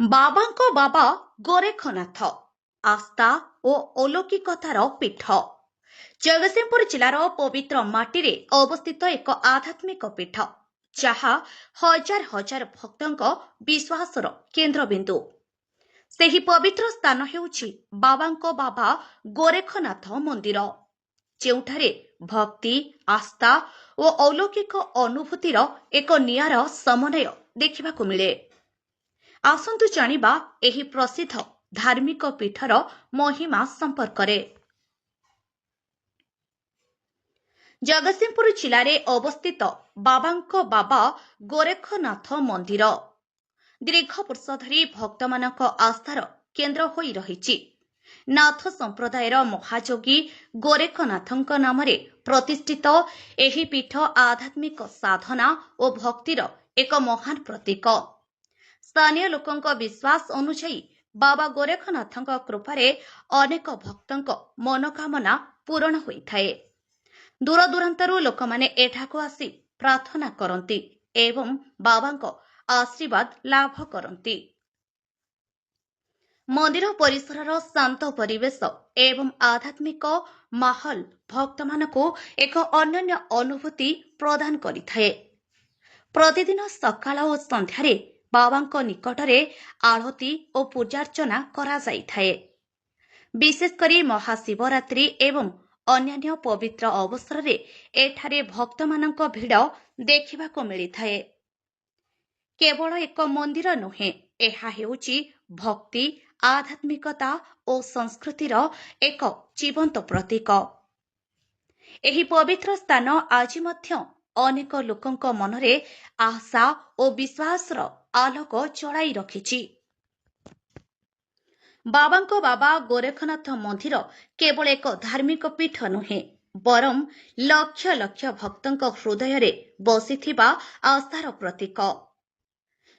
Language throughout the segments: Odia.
ବାବାଙ୍କ ବାବା ଗୋରେଖନାଥ ଆସ୍ଥା ଓ ଅଲୌକିକତାର ପୀଠ। ଜଗତସିଂହପୁର ଜିଲ୍ଲାର ପବିତ୍ର ମାଟିରେ ଅବସ୍ଥିତ ଏକ ଆଧ୍ୟାତ୍ମିକ ପୀଠ, ଯାହା ହଜାର ହଜାର ଭକ୍ତଙ୍କ ବିଶ୍ୱାସର କେନ୍ଦ୍ରବିନ୍ଦୁ। ସେହି ପବିତ୍ର ସ୍ଥାନ ହେଉଛି ବାବାଙ୍କ ବାବା ଗୋରେଖନାଥ ମନ୍ଦିର, ଯେଉଁଠାରେ ଭକ୍ତି, ଆସ୍ଥା ଓ ଅଲୌକିକ ଅନୁଭୂତିର ଏକ ନିଆରା ସମନ୍ୱୟ ଦେଖିବାକୁ ମିଳେ। ଆସନ୍ତୁ ଜାଣିବା ଏହି ପ୍ରସିଦ୍ଧ ଧାର୍ମିକ ପୀଠର ମହିମା ସମ୍ପର୍କରେ। ଜଗତସିଂହପୁର ଜିଲ୍ଲାରେ ଅବସ୍ଥିତ ବାବାଙ୍କ ବାବା ଗୋରେଖନାଥ ମନ୍ଦିର ଦୀର୍ଘ ବର୍ଷ ଧରି ଭକ୍ତମାନଙ୍କ ଆସ୍ଥାର କେନ୍ଦ୍ର ହୋଇ ରହିଛି। ନାଥ ସମ୍ପ୍ରଦାୟର ମହାଯୋଗୀ ଗୋରେଖନାଥଙ୍କ ନାମରେ ପ୍ରତିଷ୍ଠିତ ଏହି ପୀଠ ଆଧ୍ୟାତ୍ମିକ ସାଧନା ଓ ଭକ୍ତିର ଏକ ମହାନ ପ୍ରତୀକ। ସ୍ଥାନୀୟ ଲୋକଙ୍କ ବିଶ୍ୱାସ ଅନୁଯାୟୀ ବାବା ଗୋରେଖନାଥଙ୍କ କୃପାରେ ଅନେକ ଭକ୍ତଙ୍କ ମନୋକାମନା ପୂରଣ ହୋଇଥାଏ। ଦୂରଦୂରାନ୍ତରୁ ଲୋକମାନେ ଏଠାକୁ ଆସି ପ୍ରାର୍ଥନା କରନ୍ତି ଏବଂ ବାବାଙ୍କ ଆଶୀର୍ବାଦ ଲାଭ କରନ୍ତି। ମନ୍ଦିର ପରିସରର ଶାନ୍ତ ପରିବେଶ ଏବଂ ଆଧ୍ୟାତ୍ମିକ ମାହୋଲ ଭକ୍ତମାନଙ୍କୁ ଏକ ଅନନ୍ୟ ଅନୁଭୂତି ପ୍ରଦାନ କରିଥାଏ। ପ୍ରତିଦିନ ସକାଳ ଓ ସନ୍ଧ୍ୟାରେ ବାବାଙ୍କ ନିକଟରେ ଆଳତି ଓ ପୂଜାର୍ଚ୍ଚନା କରାଯାଇଥାଏ। ବିଶେଷ କରି ମହାଶିବରାତ୍ରି ଏବଂ ଅନ୍ୟାନ୍ୟ ପବିତ୍ର ଅବସରରେ ଏଠାରେ ଭକ୍ତମାନଙ୍କ ଭିଡ଼ ଦେଖିବାକୁ ମିଳିଥାଏ। କେବଳ ଏକ ମନ୍ଦିର ନୁହେଁ, ଏହା ହେଉଛି ଭକ୍ତି, ଆଧ୍ୟାତ୍ମିକତା ଓ ସଂସ୍କୃତିର ଏକ ଜୀବନ୍ତ ପ୍ରତୀକ। ଏହି ପବିତ୍ର ସ୍ଥାନ ଆଜି ମଧ୍ୟ ଅନେକ ଲୋକଙ୍କ ମନରେ ଆଶା ଓ ବିଶ୍ୱାସର ଆଲୋକ ଜଳାଇ ରଖିଛି। ବାବାଙ୍କ ବାବା ଗୋରେଖନାଥ ମନ୍ଦିର କେବଳ ଏକ ଧାର୍ମିକ ପୀଠ ନୁହେଁ, ବରଂ ଲକ୍ଷ ଲକ୍ଷ ଭକ୍ତଙ୍କ ହୃଦୟରେ ବସିଥିବା ଆସ୍ଥାର ପ୍ରତୀକ।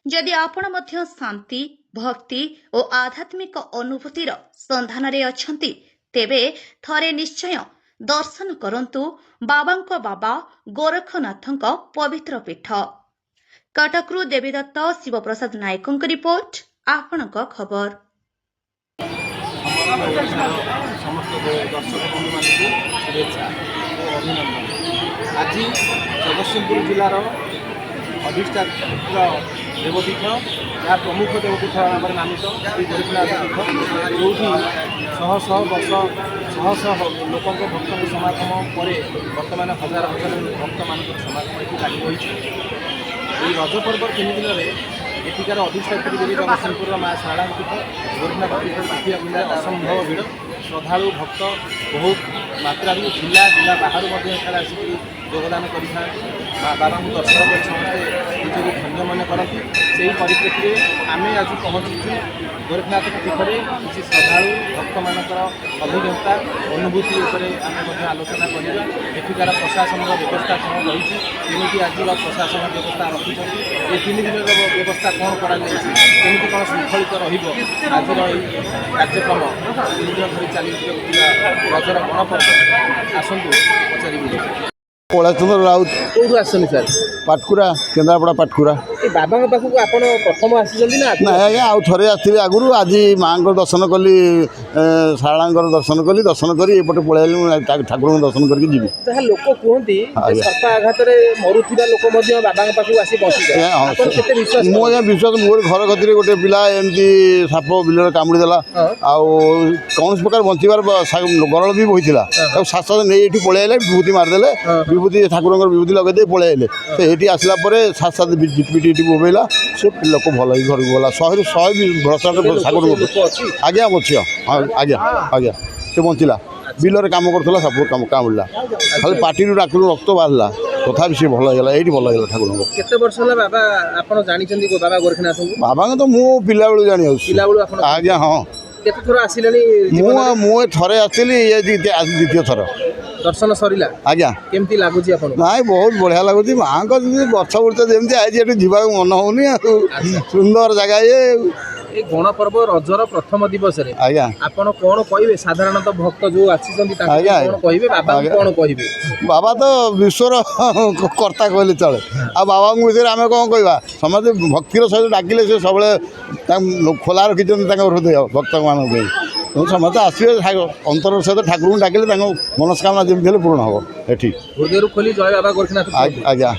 ଯଦି ଆପଣ ମଧ୍ୟ ଶାନ୍ତି, ଭକ୍ତି ଓ ଆଧ୍ୟାତ୍ମିକ ଅନୁଭୂତିର ସନ୍ଧାନରେ ଅଛନ୍ତି, ତେବେ ଥରେ ନିଶ୍ଚୟ ଦର୍ଶନ କରନ୍ତୁ ବାବାଙ୍କ ବାବା ଗୋରଖନାଥଙ୍କ ପବିତ୍ର ପୀଠ। କଟକରୁ ଦେବୀଦତ୍ତ ଶିବପ୍ରସାଦ ନାୟକଙ୍କ ରିପୋର୍ଟ, ଆପଣଙ୍କ ଖବର। ସମସ୍ତ ଦର୍ଶକ ବନ୍ଧୁମାନଙ୍କୁ शुभेच्छा और अभिनंदन। आज जगतसिंहपुर जिलार अधिष्ठात्र देवपीठ या प्रमुख देवपीठ भाव नामित श्री गोरेखनाथ पीठ, जो शह शह वर्ष शह शह लोक भक्त समागम पर बर्तमान हजार हजार भक्त मान समागम ये लगी रही। रज पर्व 3 दिन में एठिकार अधिष्ठात्री देवी जगतसिंहपुर माँ शारदा पीठ गोरेखनाथ पीठ देखा मिले असंभव भिड़। श्रद्धालु भक्त बहुत मात्रा जिला जिला बाहर आसिक योगदान कर बाबा को दर्शन कर समस्ते निजक धन्य मन करती। से ही परिप्रेक्षी में आम आज पहुँचु गोरेखनाथ पीठ में किसी श्रद्धालु भक्त मानकर अभिज्ञता अनुभूति आम आलोचना करवा। एठिकार प्रशासन व्यवस्था कौन रही, केमी आज प्रशासन व्यवस्था रखी, ये 3 दिन व्यवस्था कौन करमी कौन श्रृंखलित रज कार्यक्रम 3 दिन धरी चली रजर गणपर्व। आसतु पचार कलाचंद्र राउत कौटू आसनी सर पाटकुरा केन्द्रापड़ा पाटकुरा बाबा पाखक आप प्रथम आसी ना आज्ञा आउ थे आसती आगुरी आज माँ दर्शन कली शारदा दर्शन कली दर्शन कर एपटे पलि ठाकुर दर्शन करके जी जहाँ लोक कहते सर्पाघात मरुवा लोक बाबा पाखक आसी पहुँचे मुझे विश्वास मोर घर कति गोटे पिला एमती साप बिल कामुड़ीदेला कौन प्रकार बचार गरल भी होता सात सात नहीं ये पलि विभूति मारिदे विभूति ठाकुर विभूति लगे पलि ये आसला सात सात पिटी बोबेला से लोक भल घर को गला 100 भी भ्रष्टाचार ठाकुर आज्ञा अच्छी आज्ञा आज्ञा से बचिला बिलर कम करा सब कम कामुड़ा खाली पार्टी डाक रक्त बाहर तथा सी भल ये भल ठाकुर केते वर्ष बाबा आप जानते बाबा गोरखनाथ बाबा तो मु पिला बेलू जानी आज्ञा हाँ केते थोर आसिलानी मु थे आसली ये द्वितीय थर दर्शन सरिला आज्ञा केमती लगुच ना बहुत बढ़िया लगुच माँ को गछ बुर्च जमी आज ये जीवा मन होनी सुंदर जगह ये এই ଗଣପର୍ବ ରଜର ପ୍ରଥମ ଦିବସରେ ଆଜ୍ଞା ଆପଣ କ'ଣ କହିବେ? ସାଧାରଣତଃ ଭକ୍ତ ଯୋଉ ଆସିଛନ୍ତି ତାଙ୍କୁ ଆଜ୍ଞା, କ'ଣ କହିବେ? ବାବାଙ୍କୁ କ'ଣ କହିବେ? ବାବା ତ ବିଶ୍ୱର କର୍ତ୍ତା କହିଲେ ଚଳେ। ଆଉ ବାବାଙ୍କ ବିଷୟରେ ଆମେ କ'ଣ କହିବା? ସମସ୍ତେ ଭକ୍ତିର ସହିତ ଡାକିଲେ ସେ ସବୁବେଳେ ଖୋଲା ରଖିଛନ୍ତି ତାଙ୍କ ହୃଦୟ ଭକ୍ତମାନଙ୍କ ପାଇଁ। ତେଣୁ ସମସ୍ତେ ଆସିବେ ଅନ୍ତର ସହିତ ଠାକୁରଙ୍କୁ ଡାକିଲେ ତାଙ୍କ ମନସ୍କାମନା ଯେମିତି ହେଲେ ପୂରଣ ହେବ ଏଠି। ହୃଦୟରୁ ଖୋଲି ଜୟ ବାବା ଗୋରଖନାଥ। ଆଜ୍ଞା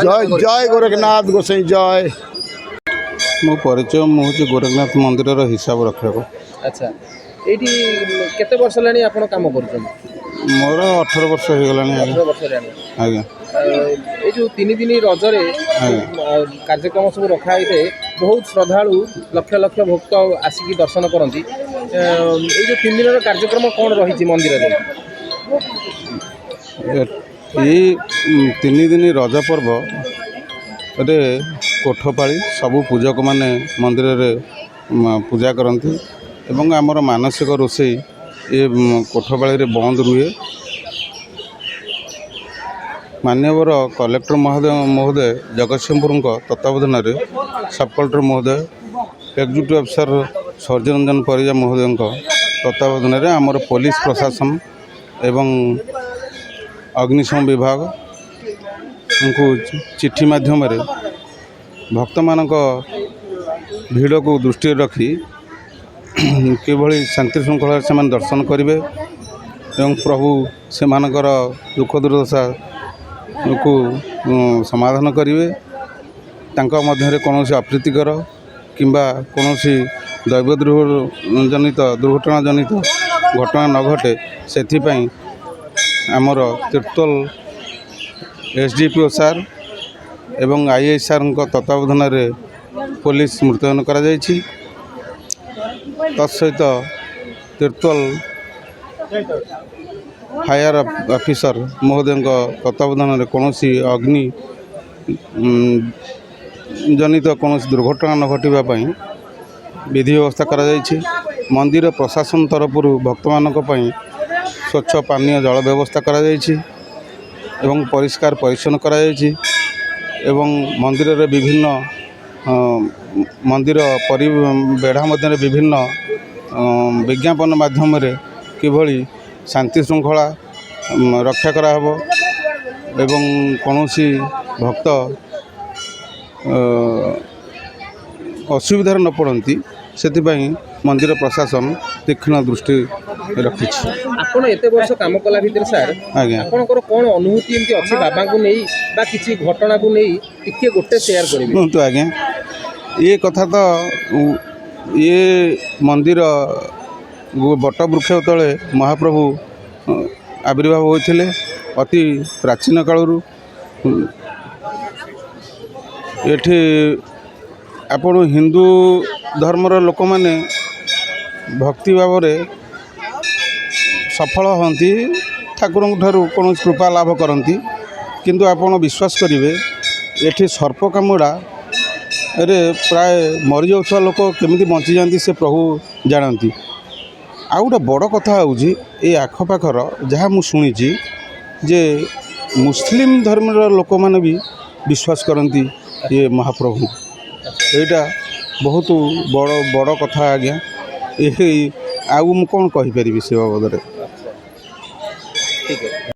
ଜୟ ଜୟ ଗୋରଖନାଥ ଗୋସାଇଁ ଜୟ। ମୋ ପରିଚୟ, ମୁଁ ହେଉଛି ଗୋରଖନାଥ ମନ୍ଦିରର ହିସାବ ରକ୍ଷକ। ଆଚ୍ଛା, ଏଇଠି କେତେ ବର୍ଷ ହେଲାଣି ଆପଣ କାମ କରୁଛନ୍ତି? ମୋର 18 ବର୍ଷ ହେଇଗଲାଣି। 18 ବର୍ଷ ହେଲାଣି। ଆଜ୍ଞା ଏଇ ଯେଉଁ 3 ଦିନ ରଜରେ କାର୍ଯ୍ୟକ୍ରମ ସବୁ ରଖା ହେଇଥାଏ, ବହୁତ ଶ୍ରଦ୍ଧାଳୁ ଲକ୍ଷ ଲକ୍ଷ ଭକ୍ତ ଆସିକି ଦର୍ଶନ କରନ୍ତି। ଏଇ ଯେଉଁ 3 ଦିନର କାର୍ଯ୍ୟକ୍ରମ କ'ଣ ରହିଛି ମନ୍ଦିରରେ? ଏଇ 3 ଦିନ ରଜ ପର୍ବରେ କୋଠପାଳି ସବୁ ପୂଜକମାନେ ମନ୍ଦିରରେ ପୂଜା କରନ୍ତି ଏବଂ ଆମର ମାନସିକ ରୋଷେଇ ଏ କୋଠପାଳିରେ ବନ୍ଦ ରୁହେ। ମାନ୍ୟବର କଲେକ୍ଟର ମହୋଦୟ ଜଗତସିଂହପୁରଙ୍କ ତତ୍ତ୍ୱାବଧାନରେ ସବ୍ କଲେକ୍ଟର ମହୋଦୟ, ଏକ୍ଜିକ୍ୟୁଟିଭ୍ ଅଫିସର ସୂର୍ଯ୍ୟରଞ୍ଜନ ପରିଜା ମହୋଦୟଙ୍କ ତତ୍ତ୍ୱାବଧାନରେ ଆମର ପୋଲିସ ପ୍ରଶାସନ ଏବଂ ଅଗ୍ନିଶମ ବିଭାଗଙ୍କୁ ଚିଠି ମାଧ୍ୟମରେ ଭକ୍ତମାନଙ୍କ ଭିଡ଼କୁ ଦୃଷ୍ଟିରେ ରଖି କିଭଳି ଶାନ୍ତି ଶୃଙ୍ଖଳାରେ ସେମାନେ ଦର୍ଶନ କରିବେ ଏବଂ ପ୍ରଭୁ ସେମାନଙ୍କର ଦୁଃଖ ଦୁର୍ଦ୍ଦଶାକୁ ସମାଧାନ କରିବେ। ତାଙ୍କ ମଧ୍ୟରେ କୌଣସି ଅପ୍ରୀତିକର କିମ୍ବା କୌଣସି ଦୈବଜନିତ ଦୁର୍ଘଟଣା ଜନିତ ଘଟଣା ନ ଘଟେ, ସେଥିପାଇଁ ଆମର ତିର୍ତ୍ତୋଲ SDPO ସାର୍ ଏବଂ IAI ସାର୍ଙ୍କ ତତ୍ତ୍ୱାବଧାନରେ ପୋଲିସ ମୁତୟନ କରାଯାଇଛି। ତତ୍ସହିତ ତିର୍ତ୍ତୋଲ ଫାୟାର ଅଫିସର ମହୋଦୟଙ୍କ ତତ୍ତ୍ୱାବଧାନରେ କୌଣସି ଅଗ୍ନି ଜନିତ କୌଣସି ଦୁର୍ଘଟଣା ନ ଘଟିବା ପାଇଁ ବିଧି ବ୍ୟବସ୍ଥା କରାଯାଇଛି। ମନ୍ଦିର ପ୍ରଶାସନ ତରଫରୁ ଭକ୍ତମାନଙ୍କ ପାଇଁ ସ୍ୱଚ୍ଛ ପାନୀୟ ଜଳ ବ୍ୟବସ୍ଥା କରାଯାଇଛି ଏବଂ ପରିଷ୍କାର ପରିଚ୍ଛନ୍ନ କରାଯାଇଛି ଏବଂ ମନ୍ଦିରରେ ବିଭିନ୍ନ ମନ୍ଦିର ବେଢ଼ା ମଧ୍ୟରେ ବିଭିନ୍ନ ବିଜ୍ଞାପନ ମାଧ୍ୟମରେ କିଭଳି ଶାନ୍ତି ଶୃଙ୍ଖଳା ରକ୍ଷା କରାହେବ ଏବଂ କୌଣସି ଭକ୍ତ ଅସୁବିଧାରେ ନ ପଡ଼ନ୍ତି, ସେଥିପାଇଁ ମନ୍ଦିର ପ୍ରଶାସନ ତୀକ୍ଷ୍ଣ ଦୃଷ୍ଟି ରଖିଛି। ଆପଣ ଏତେ ବର୍ଷ କାମ କଲା ଭିତରେ ସାର୍, ଆଜ୍ଞା, ଆପଣଙ୍କର କ'ଣ ଅନୁଭୂତି ଏମିତି ଅଛି ବାବାଙ୍କୁ ନେଇ ବା କିଛି ଘଟଣାକୁ ନେଇ ଟିକେ ଗୋଟେ ସେୟାର କରିବେ? କୁହନ୍ତୁ ଆଜ୍ଞା। ଏ କଥା ତ ଇଏ ମନ୍ଦିର ବଟବୃକ୍ଷ ତଳେ ମହାପ୍ରଭୁ ଆବିର୍ଭାବ ହୋଇଥିଲେ ଅତି ପ୍ରାଚୀନ କାଳରୁ। ଏଠି ଆପଣ ହିନ୍ଦୁ ଧର୍ମର ଲୋକମାନେ ଭକ୍ତି ଭାବରେ ସଫଳ ହୁଅନ୍ତି, ଠାକୁରଙ୍କ ଠାରୁ କୌଣସି କୃପା ଲାଭ କରନ୍ତି, କିନ୍ତୁ ଆପଣ ବିଶ୍ୱାସ କରିବେ ଏଠି ସର୍ପ କାମୁଡ଼ାରେ ପ୍ରାୟ ମରିଯାଉଥିବା ଲୋକ କେମିତି ବଞ୍ଚିଯାଆନ୍ତି ସେ ପ୍ରଭୁ ଜାଣନ୍ତି। ଆଉ ଗୋଟେ ବଡ଼ କଥା ହେଉଛି ଏ ଆଖପାଖର ଯାହା ମୁଁ ଶୁଣିଛି ଯେ ମୁସଲିମ ଧର୍ମର ଲୋକମାନେ ବି ବିଶ୍ୱାସ କରନ୍ତି ଏ ମହାପ୍ରଭୁ। ଏଇଟା ବହୁତ ବଡ଼ କଥା ଆଜ୍ଞା। ଆଉ ମୁଁ କ'ଣ କହିପାରିବି ସେ ବାବଦରେ?